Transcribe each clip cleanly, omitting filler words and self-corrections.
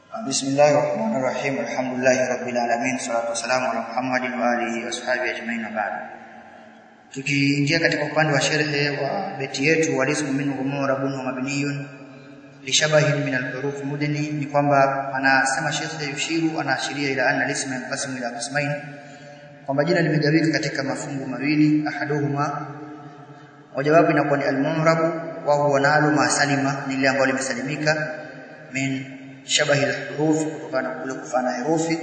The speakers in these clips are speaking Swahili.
Bismillahirrahmanirrahim. Alhamdulillahirabbil alamin. Wassalatu wassalamu ala Muhammadin wa alihi washabihi ajma'in. Tukiingia katika upande wa sharhi wa beti yetu walismu minhu murabun wa mabniyun li shabahin min al-huruf mudni, ni kwamba anasema Sheikh Yushiru anaashiria ila anna al-isma yanqasimu ila qismain, kwamba jina limegawika katika mafungu mawili. Ahaduhuma, mojawapo inakuwa ni al-murabu wa huwa nalu ma salima, ni ile ambayo limesalimika min shabahi al-huruf, kutokana kule kufana herufi.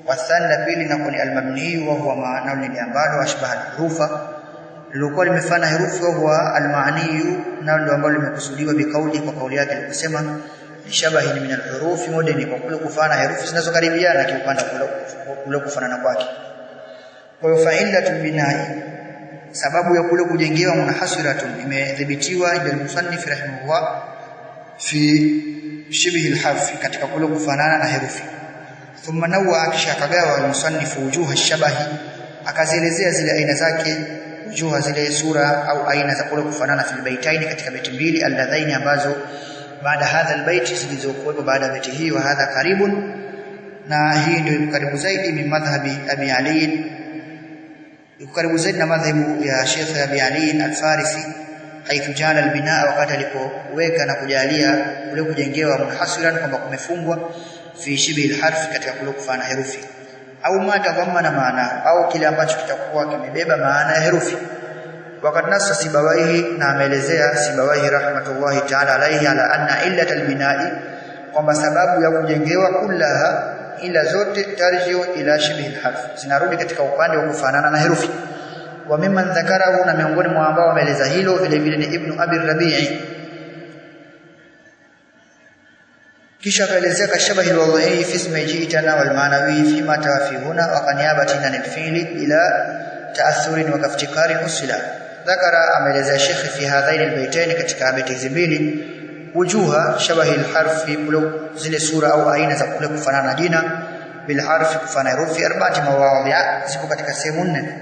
Wa thani, pili inakuwa ni al-mabni wa huwa maana ni ambalo ashbaha al-hurufa, lilokuwa limefana herufi, wa huwa al-maani, na ndio ambalo limekusudiwa bikauli, kwa kauli yake aliposema shabahi min al-huruf mudni, kwa kule kufana herufi zinazokaribiana kiupande kule kufanana kwake. Kwa hiyo fa'ilatul binai, sababu ya kule kujengewa munhasiratun, imedhibitiwa ila al-musannif rahimahullah fi shibhi al-harf, katika kule kufanana na herufi. Thumma nawwa, kisha akagawa al-musannif wujuha shabahi, akazielezea zile aina zake, wujuha zile sura au aina za kule kufanana fil baitaini, katika beti mbili, alladhaini, ambazo baada hadha al-bait, zilizokuwepo baada ya beti hii. Wa hadha karibun, na hii ndio karibu zaidi min madhhabi Abi Ali, karibu zaidi na madhhabu ya Sheikh Abi Ali al-Farisi, haithu jala al-binaa, wakati alipoweka na kujalia kule kujengewa munhasiran, kwamba kumefungwa fi shibhi al-harf, katika kule kufana herufi, au ma tadhammana maana, au kile ambacho kitakuwa kimebeba maana ya herufi. Wakati nasa Sibawaihi, na ameelezea Sibawaihi rahmatullahi ta'ala alayhi ala anna illat al-binai, kwamba sababu ya kujengewa kullaha, ila zote, tarjiu ila shibhi al-harf, zinarudi katika upande wa kufanana na herufi. Wa mimman dhakarahu, na miongoni mwa ambao wameeleza hilo vile vile ni Ibn Abi Rabi'i. Kisha akaelezea kashabahi al-wadhi fi ismi ji'tana wal ma'nawi fi ma tawafihuna wa qaniyabatina al-fi'li ila ta'assurin wa kaftikarin usila. Dhakara, ameelezea Sheikh fi hadhaini al-baitaini, katika beti hizi mbili, wujuha shabahi al-harfi, zile sura au aina za kule kufanana na jina, bil harfi, kufana herufi, arba'ati mawadhi'a, zipo katika sehemu nne.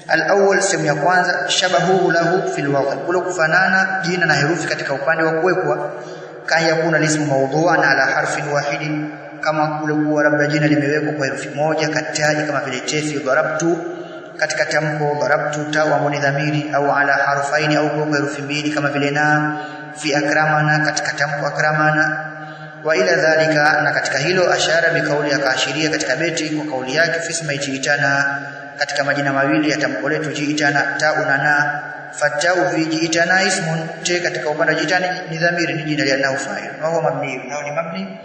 Al-awwal, sehemu ya kwanza, shabahu lahu fil wadh, kule kufanana jina na herufi katika upande wa kuwekwa, kaya kuna ismu mawdhu'an ala harfin wahidin, kama kule kuwa labda jina limewekwa kwa herufi moja, kataji kama vile tefi darabtu, katika tamko darabtu ta wa ni dhamiri, au ala harfaini, au kwa herufi mbili kama vile na fi akramana, katika tamko akramana. Wa ila dhalika, na katika hilo ashara bikauli, akaashiria katika beti kwa kauli yake, fi ismi ji'tana, katika majina mawili ya tamko letu ji'tana, tauna na fatau fi ji'tana ismun, te katika upande ji'tana ni dhamiri, ni jina lianahu fa'il, wa huwa mabni, na ni mabni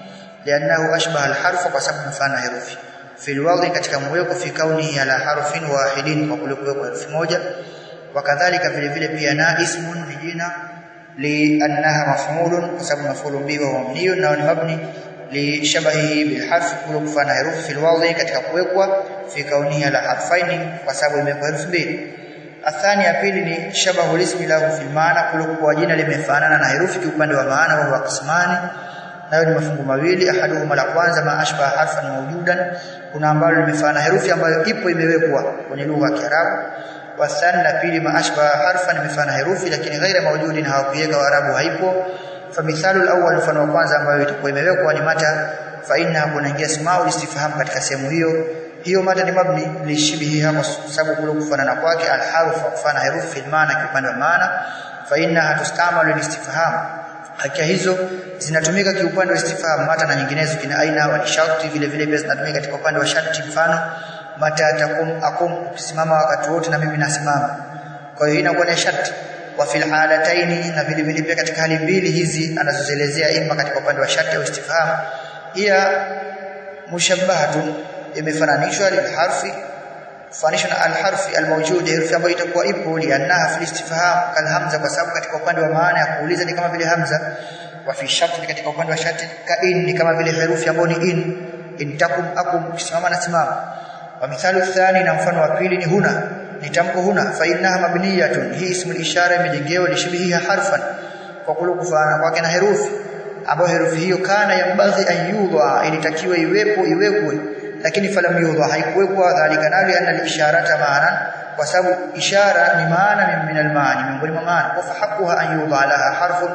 lianahu ashbaha al-harf, kwa sababu mfano herufi fil wadhi, katika mweko, fi kauni ala harfin wahidin, kwa kule kuwekwa herufi moja. Wakadhalika vile vile pia na ismun, ni jina li annaha maf'ulun, kwa sababu maf'ulun bihi wa mabni, na ni mabni li shabahi bil harf, kule kufana herufi fil wadhi, katika kuwekwa, fi kauni ala harfaini, kwa sababu imewekwa herufi mbili. Athani, ya pili, ni shabahu ismi lahu fil maana, kule kwa jina limefanana na herufi kiupande wa maana, wa qismani, nayo ni mafungu mawili. Ahaduhuma, la kwanza, ma ashbaha harfan mawjudan, kuna ambalo limefanana herufi ambayo ipo imewekwa kwenye lugha ya Kiarabu. Wa thani, la pili, ma ashbaha harfan, imefanana herufi lakini ghaira mawjudin, hawakuiweka Waarabu, haipo. Fa mithalu al-awwal, mfano wa kwanza ambayo itakuwa imewekwa ni mata, fa inna, kunaingia ismau istifham katika sehemu hiyo. Hiyo mata ni mabni li shibhiha, kwa sababu kule kufanana kwake, al-harf, kufana herufi fil maana, kiupande wa maana. Fa inna hatustamalu listifham, hakika hizo zinatumika kiupande wa istifham, mata na nyinginezo, kina aina wa sharti, vile vile pia zinatumika katika upande wa sharti, mfano mata takum akum, ukisimama wakati wote na mimi nasimama, kwa hiyo inakuwa ni sharti. Wa fil halataini, na vile vile pia katika hali mbili hizi anazozelezea, ima katika upande wa sharti au istifham, hiya mushabbahatun, imefananishwa lil harfi, kufananishwa na al-harfi al-mawjud, herufi ambayo itakuwa ipo, li annaha fil istifham kal hamza, kwa sababu katika upande wa maana ya kuuliza ni kama vile hamza. Wa fi shart, katika upande wa shart, ka in, ni kama vile herufi ambayo ni in takum akum, kusimama na simama. Wa mithalu thani, na mfano wa pili, ni huna, ni tamko huna, fa innaha mabniyatun, hii ismu ishara, imejengewa li shibhiha harfan, kwa kule kufanana kwake na herufi, ambayo herufi hiyo kana yambaghi an yudha, ilitakiwa iwekwe, lakini falam yudha, haikuwekwa. Dhalika nabi anna al-isharata maana, kwa sababu ishara ni maana min al-maani, miongoni mwa maana. Kwa hakuha an yudha laha harfun,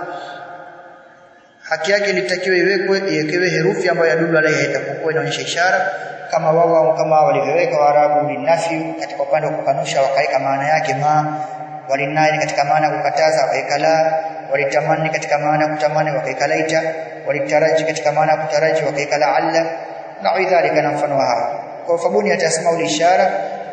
haki yake litakiwa iwekewe herufi ambayo yadulu alayha, itakuwa inaonyesha ishara, kama wao kama walivyoweka Waarabu linafi katika upande wa kukanusha wakaeka maana yake ma, walinai katika maana ya kukataza wakaeka la, walitamani katika maana ya kutamani wakaeka laita, walitaraji katika maana ya kutaraji wakaeka la'alla na idhalika na mfano hao. Kwa fabuni ya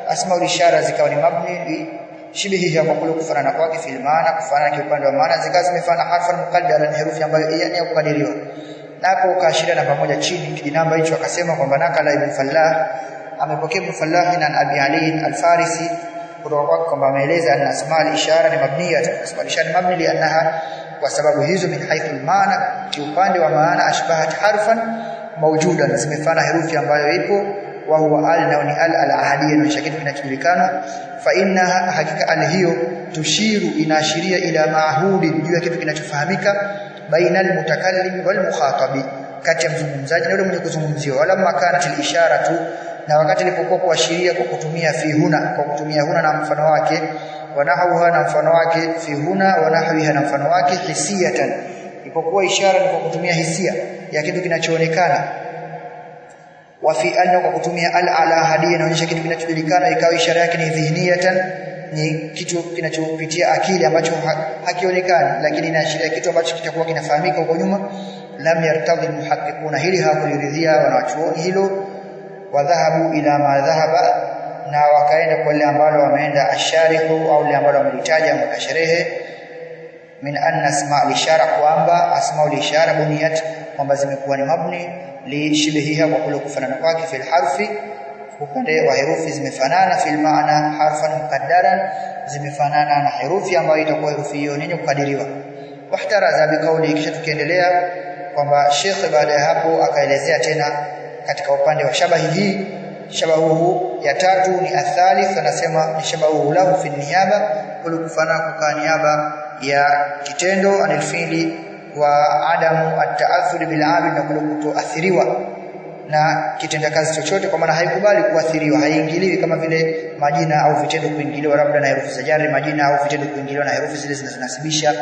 asmaul ishara zikawa ni mabni shibihi kwa kule kufanana kwake fil maana, kufanana kiupande wa maana, zikawa zimefana harfan muqaddara, herufi ambayo yani ya kukadiriwa. Na hapo kaashiria namba moja chini kijinamba hicho akasema kwamba nakala ibn Fallah amepokea ibn Fallah na Abi Ali al-Farisi kutoka kwake kwamba ameeleza anna asmaul ishara ni mabniyat, asmaul ishara ni mabni liannaha, kwa sababu hizo min haythu al-maana, kiupande wa maana ashbahat harfan mawjudan, zimefana herufi ambayo ipo, wa huwa al-nawni al-ahadiyya, na kitu kinachojulikana. Fa innaha, hakika al hiyo, tushiru, inaashiria ila maahudi, juu ya kitu kinachofahamika, baina al-mutakallim wal mukhatabi, kati ya mzungumzaji na yule mwenye kuzungumziwa. Wala makanat al-isharatu, na wakati ilipokuwa kuashiria kwa kutumia fi huna, kwa kutumia huna na mfano wake, wa nahawha na mfano wake, fi huna wa nahwiha na mfano wake, hisiyatan, ilipokuwa ishara ni kwa kutumia hisia ya kitu kinachoonekana, wa fi anna kwa kutumia al-ala hadiya, inaonyesha kitu kinachojulikana, ikawa ishara yake ni dhihniyatan, ni kitu kinachopitia akili ambacho hakionekani, lakini inaashiria kitu ambacho kitakuwa kinafahamika huko nyuma. Lam yartadhi muhaqqiquna, hili hawakuridhia wanachuoni hilo. Wa dhahabu ila ma dhahaba, na wakaenda kwa ile ambalo wameenda asharihu, au ile ambalo wamelitaja mkasherehe, min anna asma al-ishara, kwamba asma al-ishara buniyat, kwamba zimekuwa ni mabni li shibihiha, kwa kule kufanana kwake, fil harfi, upande wa herufi zimefanana, fil maana harfan muqaddaran, zimefanana na herufi ambayo itakuwa herufi hiyo yenye kukadiriwa. Wahtaraza biqauli, kisha tukiendelea kwamba Sheikh baada ya hapo akaelezea tena katika upande wa shabahi hii. Shabahu ya tatu ni athalith, anasema ni shabahu lahu fi niyaba, kule kufanana kwa niaba ya kitendo, anil fi'li wa adamu at-ta'athur bil 'amil, na kule kutoathiriwa na kitenda kazi chochote, kwa maana haikubali kuathiriwa, haiingiliwi kama vile majina au vitendo kuingiliwa labda na herufi za jari, majina au vitendo kuingiliwa na herufi zile zinazonasibisha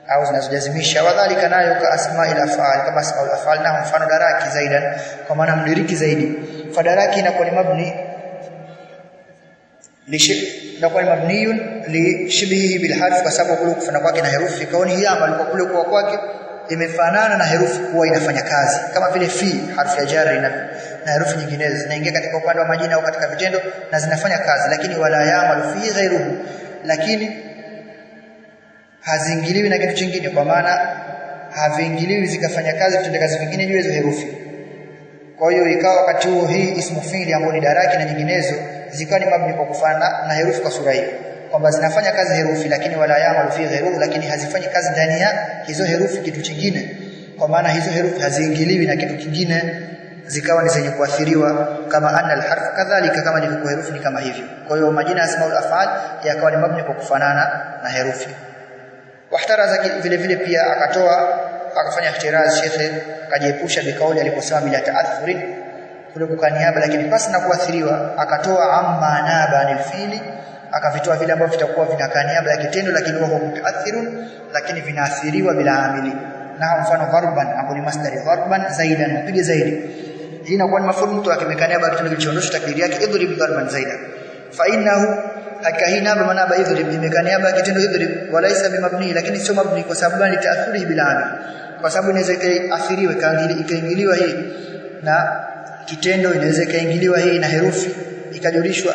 au zinazojazimisha. Wadhalika nayo ka asma'il af'al, kama asma'ul af'al, na mfano daraki zaidan, kwa maana mdiriki zaidi. Fadaraki inakuwa ni mabni inakuwa ni mabniyun li shibhihi bil harf, kwa sababu kule kufana kwake na herufi, kaoni hii ambayo kwa kule kwa kwake imefanana na herufi kuwa inafanya kazi, kama vile fi, harfi ya jari na herufi nyinginezo zinaingia katika upande wa majina au katika vitendo na zinafanya kazi, lakini wala ya'malu fi ghayruhu, lakini haziingiliwi na kitu kingine, kwa maana haviingiliwi zikafanya kazi vitendo kazi vingine juu ya hizo herufi. Kwa hiyo ikawa wakati huo hii ismu fi'li ambayo ni daraki na nyinginezo zikawa ni mabni kwa kufanana na herufi kwa sura hiyo, kwamba zinafanya kazi herufi, lakini wala ya'malu fi ghayruhu, lakini hazifanyi kazi ndani ya hizo herufi kitu kingine, kwa maana hizo herufi haziingiliwi na kitu kingine, zikawa ni zenye kuathiriwa, kama anna al-harf kadhalika, kama ilivyokuwa herufi ni kama hivyo. Kwa hiyo majina ya asmaul af'al yakawa ni mabni kwa kufanana na herufi. Wahtaraza vile vile pia akafanya ihtiraz shekhe, akajiepusha bikauli aliposema bila ta'athurin, kule kukaniaba lakini pasi na kuathiriwa, akatoa amma naba anil fi'li, akavitoa vile ambavyo vitakuwa vinakaniaba ya kitendo, lakini wao mutaathirun, lakini vinaathiriwa bila amili. Na mfano dharban, ambapo ni masdari dharban zaidan, mpige zaidi, hii inakuwa ni mafulu mtu akimekaniaba kitendo kilichoondoshwa takdiri yake idrib dharban zaidan. Fa innahu, hakika hii naba manaba idrib imekaniaba kitendo idrib, walaysa bimabni, lakini sio mabni. Kwa sababu ni taathuri bila amili, kwa sababu inaweza ikaathiriwa ikaingiliwa hii na kitendo, inaweza ikaingiliwa hii na herufi ikajulishwa.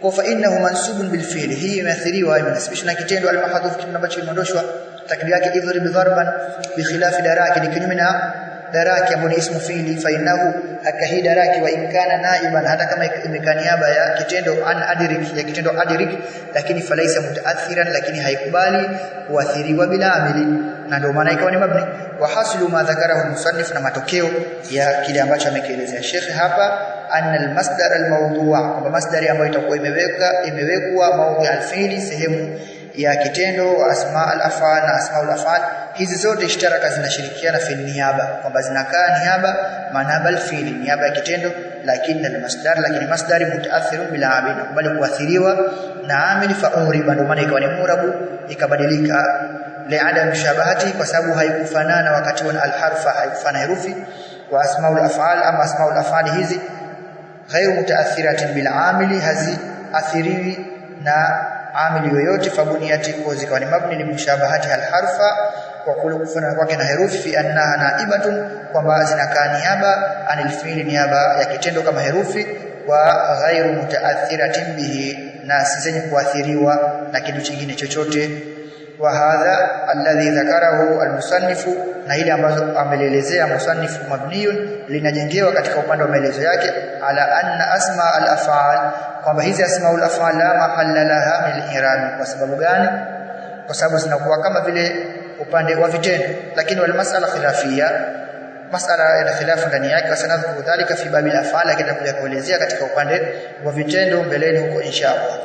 Kwa fa innahu mansubun bil fi'li, hii imeathiriwa, imenasibishwa na kitendo al-mahdhuf, kitu ambacho kimeondoshwa takdiri yake idrib dharban, bi khilafi daraki, ni kinyume na daraki ambayo ni ismu fi'li. Fa innahu, hakika hii daraki, wa imkana naiban, hata kama imekaniaba ya kitendo an adrik, ya kitendo adrik, lakini falaisa mutaathiran, lakini haikubali kuathiriwa bila amili, na ndio maana ikawa ni mabni. Wa hasilu ma dhakarahu musannif, na matokeo ya kile ambacho amekielezea Sheikh hapa, anna al-masdar al-mawdu'a, kwamba masdari ambayo itakuwa imewekwa mawdhi al-fi'li, sehemu ya kitendo wa asma al-af'al na asma al-af'al. Hizi zote ishtaraka zinashirikiana fi niyaba, kwamba zinakaa niyaba manaba al-fi'li, niyaba ya kitendo, lakini masdari mutaathirun bil amil, bali kuathiriwa na amili fa uriba, ndio maana ikawa ni murabu ikabadilika li'adam shabahati, kwa sababu haikufanana wakati wa al-harfa, haikufanana herufi. Wa asma al-af'al, ama asma al-af'al hizi ghairu mutaathiratin bil amili, hazi athiriwi na amili yoyote, fabuniyati, kwa zikawa ni mabni limushabahati al-harfa, kwa kule kufanana kwake na herufi, fi annaha naibatun, kwamba zinakaa niaba anil fi'li, niaba ya kitendo kama herufi, wa ghairu mutaathiratin bihi, na si zenye kuathiriwa na kitu kingine chochote. Wa hadha alladhi dhakarahu al-musannifu, na ile ambazo amelelezea musannifu, mabniyun, linajengewa katika upande wa maelezo yake, ala anna asma al-af'al, kwamba hizi asma al-af'al la mahalla laha min al-i'rab. Kwa sababu gani? Kwa sababu zinakuwa kama vile upande wa vitendo, lakini wal mas'ala khilafia, mas'ala ina khilafu ndani yake, wasanadhuru dhalika fi babil af'al, lakini tutakuja kuelezea katika upande wa vitendo mbeleni huko inshallah.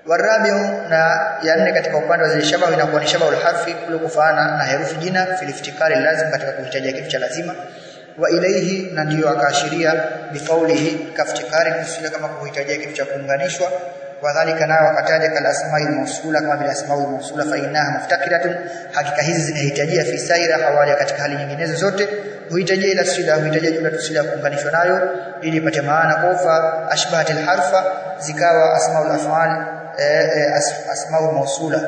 Warabiu, na ya nne katika upande wa zile shabahu, inakuwa ni shabahu al-harfi, kule kufanana na herufi jina, fil iftikari lazim, katika kuhitajia kitu cha lazima. Wa ilayhi, na ndio akaashiria bifaulihi, kaftikari kusila, kama kuhitajia kitu cha kuunganishwa. Wadhalika, nao wakataja kal asma'il mawsula, kama bila asma'ul mawsula, fa innaha muftakiratun, hakika hizi zinahitajia fi saira hawali, katika hali nyinginezo zote huhitajia ila sila, huhitajia jumla tusila kuunganishwa nayo ili ipate maana. Kwa ashbahatil harfa, zikawa asma'ul af'al asma'ul mawsula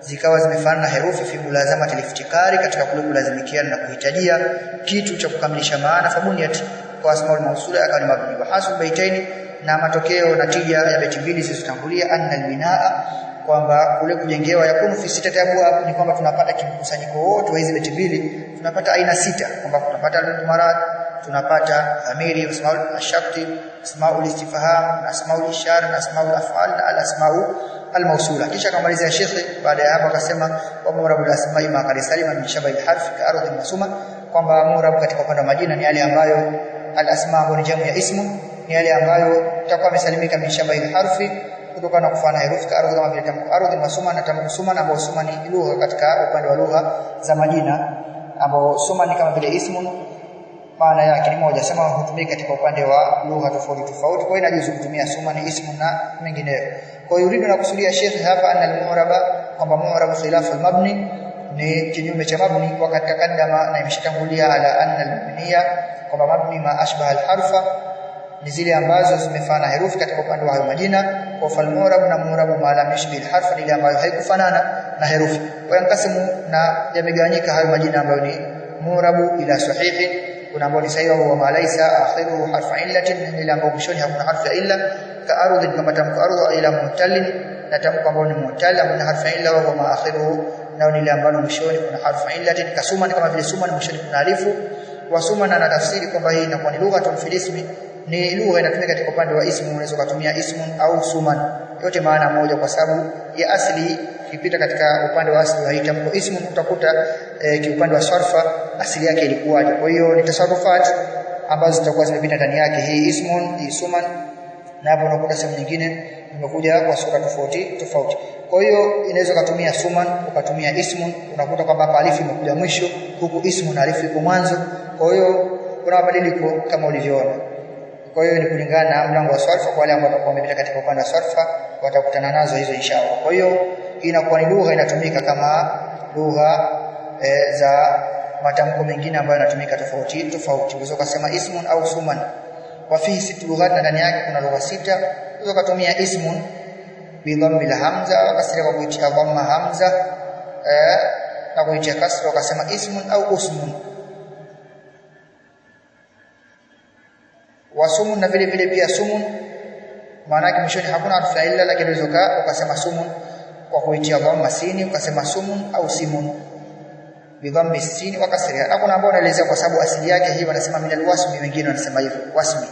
zikawa zimefanana na herufi, fi mulazamati al-iftikari, katika kule kulazimikiana na kuhitajia kitu cha kukamilisha maana. Fabuniyat, kwa asma'ul mawsula akawa ni mabni. Wa hasul baitaini, na matokeo natija ya beti mbili zilizotangulia, anna al-binaa, kwamba kule kujengewa yakunu fi sita abwab, ni kwamba tunapata kimkusanyiko wote wa hizi beti mbili, tunapata aina sita, kwamba tunapata al-mumarad, tunapata dhamiri, asmaul ashaqti, asmaul istifham, asmaul ishara, na asmaul af'al, na al-asmaul al-mawsula. Kisha kamalizia shekhi baada ya hapo akasema, wa murabul asma'i ma qad salima min shabahi al-harf ka ardhi masuma, kwamba murab katika upande wa majina ni yale ambayo al-asma' ambayo ni jamu ya ismu, ni yale ambayo itakuwa imesalimika min shabahi al-harfi, kutokana na kufanana herufi, ka ardhi, kama vile tamko ardhi masuma na tamko suma, na ambao suma ni lugha katika upande wa lugha za majina, ambao suma ni kama vile ismu, maana yake ni moja, sema hutumika katika upande wa lugha tofauti tofauti, kwa hiyo inajuzu kutumia suma ni ismu na mengineyo. Kwa hiyo yuridu na kusudia Sheikh hapa anna al-mu'raba, kwamba mu'rab khilafu al-mabni, ni kinyume cha mabni, wakati takaddama, na imeshatangulia ala anna al-mabniya, kwamba mabni ma ashbaha al-harfa, ni zile ambazo zimefanana herufi katika upande wa majina. Kwa fal-mu'rab, na mu'rab ma lam yashbih al-harfa, ile ambayo haikufanana na herufi. Kwa yankasimu, na yamegawanyika hayo majina ambayo ni mu'rab ila sahihi, kuna ambao ni sahihi wa ma laysa akhiruhu harfa illatin, ile ambayo mwishoni hakuna harfa illa, ka ardhi, kama tamko ardhi, ila mu'tallin, na tamko ambao ni mu'tall ambayo ni harfa illa, wa ma akhiruhu, na ni ile ambayo mwishoni kuna harfa illatin, ka suma, kama vile suma ni mwishoni kuna alifu. Wa suma, na tafsiri kwamba hii inakuwa ni lugha fil ismi, ni lugha inatumika katika upande wa ismu, unaweza kutumia ismun au suman, yote maana moja, kwa sababu ya asili. Kipita katika upande wa asili haitamko ismun, utakuta kiupande wa sarfa asili yake ilikuwaje. Kwa hiyo ni tasarrufat ambazo zitakuwa zimepita ndani yake, hii ismun, hii suman, na hapo unakuta sehemu nyingine imekuja kwa sura tofauti tofauti. Kwa hiyo inaweza kutumia suman, ukatumia ismun, unakuta kwamba hapa alifu imekuja mwisho, huku ismun alifu iko mwanzo. Kwa hiyo kuna mabadiliko kama ulivyoona. Kwa hiyo ni kulingana na mlango wa sarfa, kwa wale ambao watakuwa wamepita katika upande wa sarfa watakutana nazo hizo inshallah. Kwa hiyo inakuwa ni lugha inatumika kama lugha za matamko mengine ambayo yanatumika tofauti tofauti. Unaweza kusema ismun au suman. Wa fihi situ lughat, na ndani yake kuna lugha sita. Unaweza kutumia ismun bi dhammi la hamza, wakasira kwa kuitia dhamma hamza, na kuitia kasra ukasema ismun au usmun. Wa sumun, na vile vile pia sumun, maana yake mwishoni hakuna harfa illa, lakini unaweza ukasema sumun kwa kuitia dhamma sini, ukasema sumun au simun bi dhammi sini wa kasriha. Na kuna ambao wanaelezea kwa sababu asili yake hii wanasema min alwasmi, wengine wanasema hivyo wasmi,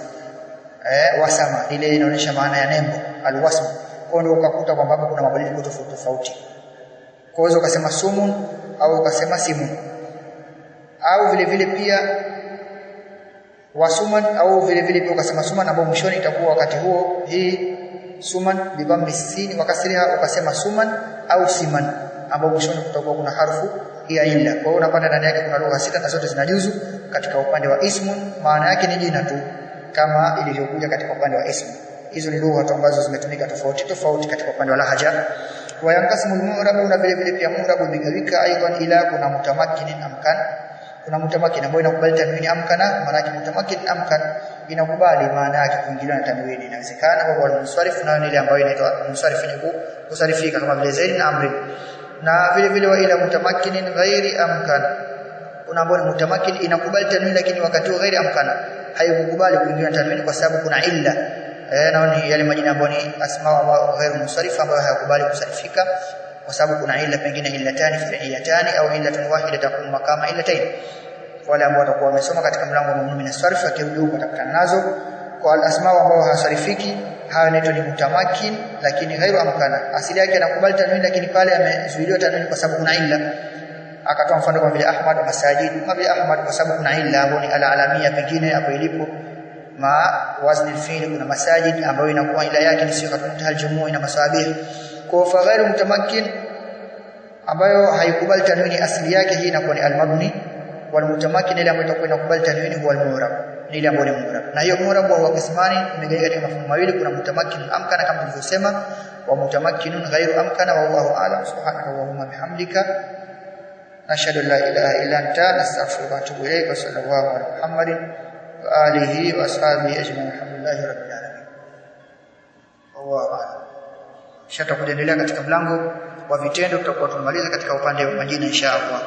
wasama ile inaonyesha maana ya nembo alwasm. Kwa hiyo ukakuta kwamba kuna mabadiliko tofauti tofauti. Kwa hiyo ukasema sumun au ukasema simun, au vile vile pia wasuman, au vile vile pia ukasema suman, ambao mwishoni itakuwa wakati huo hii suman bidhammi sin wa kasriha, ukasema suman au siman, ambao mwishoni kutakuwa kuna harfu ya illa. Kwa hiyo unapata ndani yake kuna lugha sita na zote zinajuzu. Katika upande wa ismun maana yake ni jina tu kama ilivyokuja katika upande wa ismu. Hizo ni lugha ambazo zimetumika tofauti tofauti katika upande wa lahaja. Wa yanqasimul mu'rab, na vile vile pia mu'rab umegawika aidan ila kuna mutamakkinin amkan. Kuna mutamakkin ambayo inakubali tanwini amkana, maana yake mutamakkin amkan inakubali maana yake kuingiliwa na tanwini. Inawezekana kwa al-munsarif na ile ambayo inaitwa munsarif ni kusarifika kama vile zaid na amri. Na vile vile wa ila mutamakkinin ghairi amkan, kuna ambayo mutamakkin inakubali tanwini lakini wakati wa ghairi amkana haikubali kuingiliwa na tanwini kwa sababu kuna illa. Na ni yale majina ambayo ni asma wa ghairu munsarif ambayo hayakubali kusarifika kwa sababu kuna illa, pengine illatani fi'liyatani au illatun wahida takum makama illatayn. Wale ambao watakuwa wamesoma katika mlango wa mamnun min as-sarf akirudi kutakutana nazo. Kwa al-asma ambao hasarifiki hawa inaitwa ni mutamakkin lakini ghairu amkana, asili yake anakubali tanwini lakini pale amezuiliwa tanwini kwa sababu kuna illa. Akatoa mfano kama vile Ahmad masajid, kama vile Ahmad kwa sababu kuna illa ambayo ni al-alamia, pengine hapo ilipo ma wazni al-fi'l kuna masajid ambayo inakuwa ila yake ni sifa al-jumuu na masabih. Kwa fa ghairu mutamakkin ambayo haikubali tanwini asili yake hii inakuwa ni al-mabni, wal mutamakkin ile ambayo itakuwa inakubali tanwini huwa al-mu'rab, ni ile ambayo ni mu'rab. Na hiyo mu'rab wa qismani imegawanyika katika mafungu mawili, kuna mutamakkin amkana kama tulivyosema, wa mutamakkinun ghairu amkana. Wallahu a'lam. Subhanakallahumma bihamdika nashhadu an la ilaha illa anta nastaghfiruka wa atubu ilayk. Wa sallallahu ala Muhammadin wa alihi wa ashabihi ajma'in. Alhamdulillahi rabbil alamin. Wallahu a'lam. Kisha tutakuendelea katika mlango wa vitendo, tutakuwa tumaliza katika upande wa majina insha Allah.